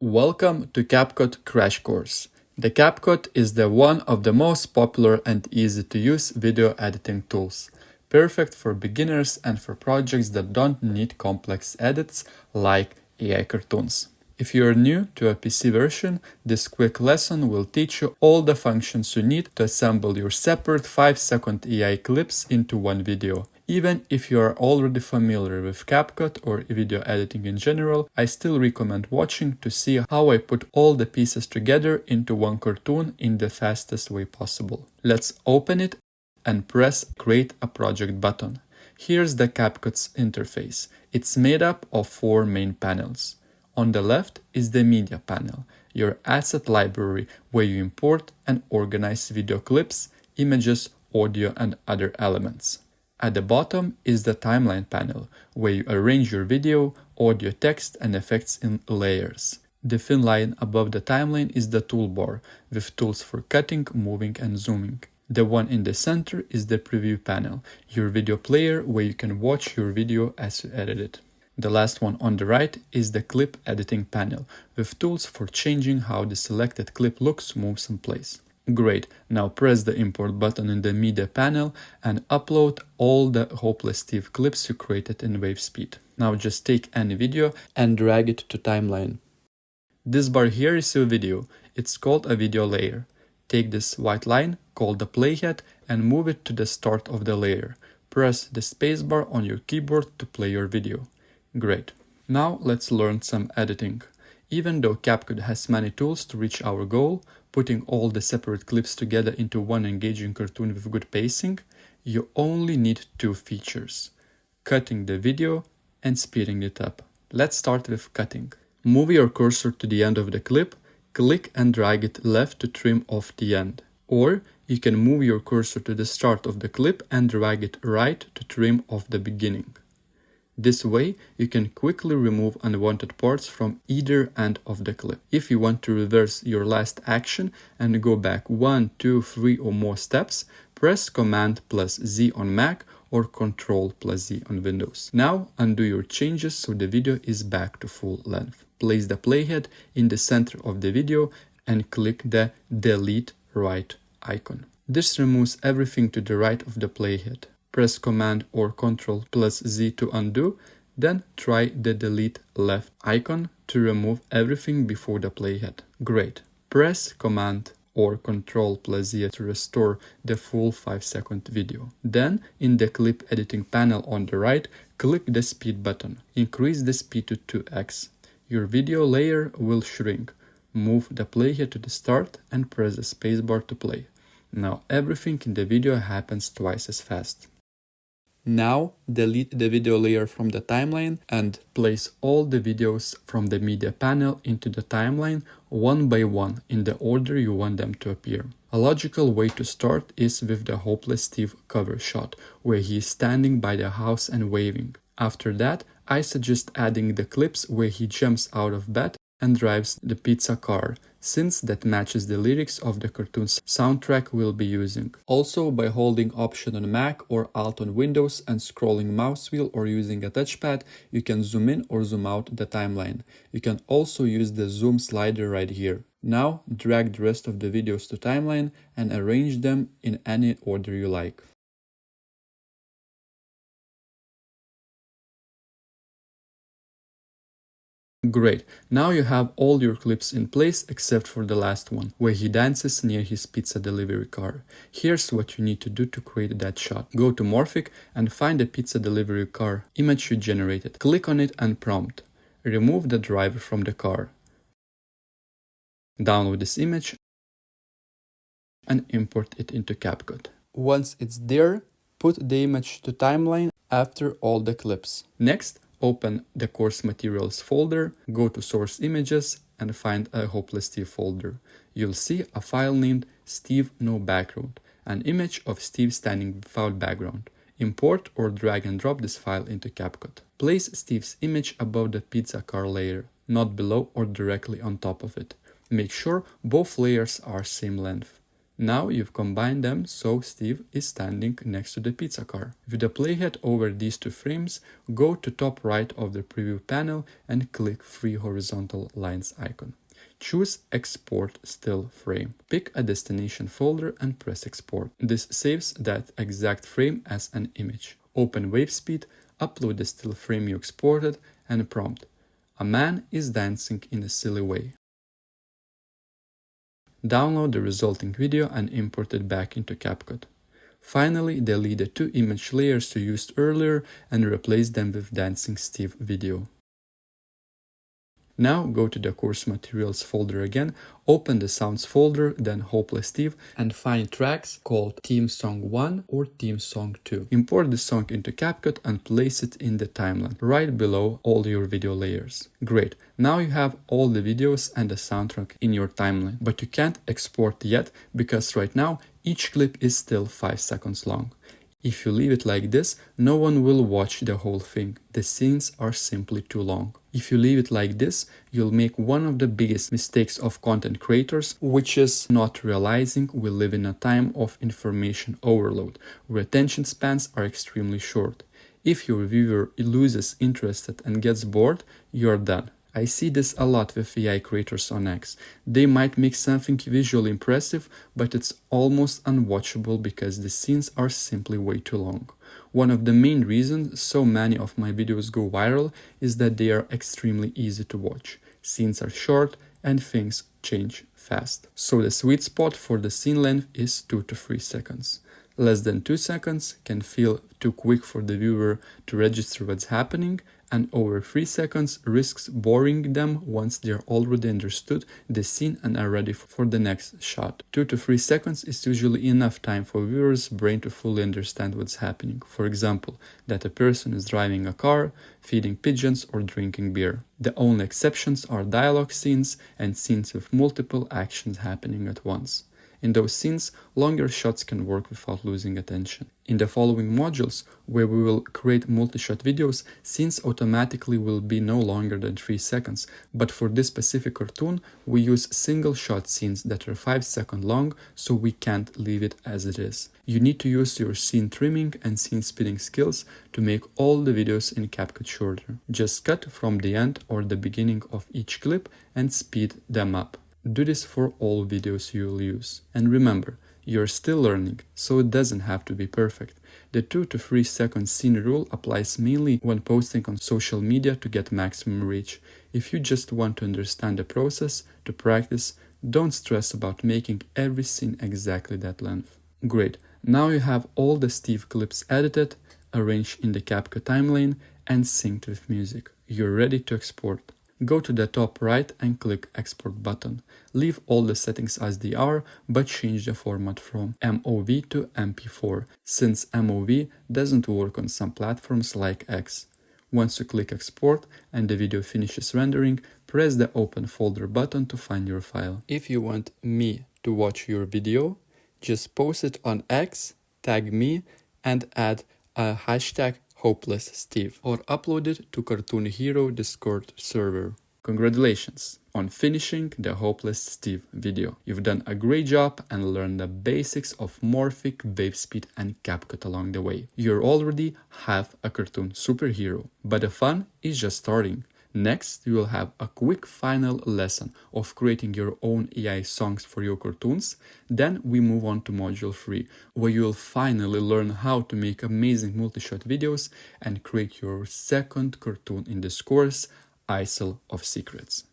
Welcome to CapCut Crash Course. The CapCut is one of the most popular and easy to use video editing tools, perfect for beginners and for projects that don't need complex edits like AI cartoons. If you are new to a PC version, this quick lesson will teach you all the functions you need to assemble your separate 5-second AI clips into one video. Even if you are already familiar with CapCut or video editing in general, I still recommend watching to see how I put all the pieces together into one cartoon in the fastest way possible. Let's open it and press Create a Project button. Here's the CapCut's interface. It's made up of 4 main panels. On the left is the Media panel, your asset library where you import and organize video clips, images, audio, and other elements. At the bottom is the Timeline panel, where you arrange your video, audio, text, and effects in layers. The thin line above the timeline is the toolbar, with tools for cutting, moving, and zooming. The one in the center is the Preview panel, your video player where you can watch your video as you edit it. The last one on the right is the Clip Editing panel, with tools for changing how the selected clip looks, moves, and plays. Great, now press the Import button in the Media panel and upload all the Hopeless Steve clips you created in WaveSpeed. Now just take any video and drag it to Timeline. This bar here is your video. It's called a video layer. Take this white line, called the playhead, and move it to the start of the layer. Press the spacebar on your keyboard to play your video. Great. Now let's learn some editing. Even though CapCut has many tools to reach our goal, putting all the separate clips together into one engaging cartoon with good pacing, you only need 2 features: cutting the video and speeding it up. Let's start with cutting. Move your cursor to the end of the clip, click and drag it left to trim off the end. Or you can move your cursor to the start of the clip and drag it right to trim off the beginning. This way, you can quickly remove unwanted parts from either end of the clip. If you want to reverse your last action and go back 1, 2, 3 or more steps, press Command plus Z on Mac or Control plus Z on Windows. Now undo your changes so the video is back to full length. Place the playhead in the center of the video and click the Delete Right icon. This removes everything to the right of the playhead. Press Command or Ctrl plus Z to undo, then try the Delete Left icon to remove everything before the playhead. Great. Press Command or Ctrl plus Z to restore the full 5-second video. Then, in the Clip Editing panel on the right, click the Speed button. Increase the speed to 2x. Your video layer will shrink. Move the playhead to the start and press the spacebar to play. Now everything in the video happens twice as fast. Now delete the video layer from the timeline and place all the videos from the Media panel into the timeline one by one in the order you want them to appear. A logical way to start is with the Hopeless Steve cover shot, where he is standing by the house and waving. After that, I suggest adding the clips where he jumps out of bed and drives the pizza car, since that matches the lyrics of the cartoon's soundtrack we'll be using. Also, by holding Option on Mac or Alt on Windows and scrolling mouse wheel or using a touchpad, you can zoom in or zoom out the timeline. You can also use the zoom slider right here. Now, drag the rest of the videos to timeline and arrange them in any order you like. Great, now you have all your clips in place except for the last one, where he dances near his pizza delivery car. Here's what you need to do to create that shot. Go to Morphic and find the pizza delivery car image you generated. Click on it and prompt. Remove the driver from the car. Download this image and import it into CapCut. Once it's there, put the image to timeline after all the clips. Next, open the Course Materials folder, go to Source Images and find a Hopeless Steve folder. You'll see a file named Steve No Background, an image of Steve standing without background. Import or drag and drop this file into CapCut. Place Steve's image above the pizza car layer, not below or directly on top of it. Make sure both layers are same length. Now you've combined them so Steve is standing next to the pizza car. With the playhead over these two frames, go to top right of the preview panel and click free horizontal lines icon. Choose Export Still Frame. Pick a destination folder and press Export. This saves that exact frame as an image. Open WaveSpeed, upload the still frame you exported, and prompt: "A man is dancing in a silly way." Download the resulting video and import it back into CapCut. Finally, delete the two image layers you used earlier and replace them with Dancing Steve video. Now go to the course materials folder again, open the sounds folder, then Hopeless Steve, and find tracks called Theme Song 1 or Theme Song 2. Import the song into CapCut and place it in the timeline, right below all your video layers. Great, now you have all the videos and the soundtrack in your timeline, but you can't export yet because right now each clip is still 5 seconds long. If you leave it like this, no one will watch the whole thing. The scenes are simply too long. If you leave it like this, you'll make one of the biggest mistakes of content creators, which is not realizing we live in a time of information overload, where attention spans are extremely short. If your viewer loses interest and gets bored, you're done. I see this a lot with AI creators on X. They might make something visually impressive, but it's almost unwatchable because the scenes are simply way too long. One of the main reasons so many of my videos go viral is that they are extremely easy to watch. Scenes are short and things change fast. So the sweet spot for the scene length is 2 to 3 seconds. Less than 2 seconds can feel too quick for the viewer to register what's happening, and over 3 seconds risks boring them once they're already understood the scene and are ready for the next shot. 2 to 3 seconds is usually enough time for viewers' brain to fully understand what's happening. For example, that a person is driving a car, feeding pigeons, or drinking beer. The only exceptions are dialogue scenes and scenes with multiple actions happening at once. In those scenes, longer shots can work without losing attention. In the following modules, where we will create multi-shot videos, scenes automatically will be no longer than 3 seconds, but for this specific cartoon, we use single-shot scenes that are 5 seconds long, so we can't leave it as it is. You need to use your scene trimming and scene speeding skills to make all the videos in CapCut shorter. Just cut from the end or the beginning of each clip and speed them up. Do this for all videos you'll use. And remember, you're still learning, so it doesn't have to be perfect. The 2 to 3 second scene rule applies mainly when posting on social media to get maximum reach. If you just want to understand the process, to practice, don't stress about making every scene exactly that length. Great, now you have all the Steve clips edited, arranged in the CapCut timeline, and synced with music. You're ready to export. Go to the top right and click Export button. Leave all the settings as they are, but change the format from MOV to MP4, since MOV doesn't work on some platforms like X. Once you click Export and the video finishes rendering, press the Open Folder button to find your file. If you want me to watch your video, just post it on X, tag me, and add a hashtag Hopeless Steve, or upload it to Cartoon Hero Discord server. Congratulations on finishing the Hopeless Steve video. You've done a great job and learned the basics of Morphic, WaveSpeed, and CapCut along the way. You're already half a cartoon superhero, but the fun is just starting. Next, you will have a quick final lesson of creating your own AI songs for your cartoons. Then we move on to module 3, where you will finally learn how to make amazing multi-shot videos and create your second cartoon in this course, Isle of Secrets.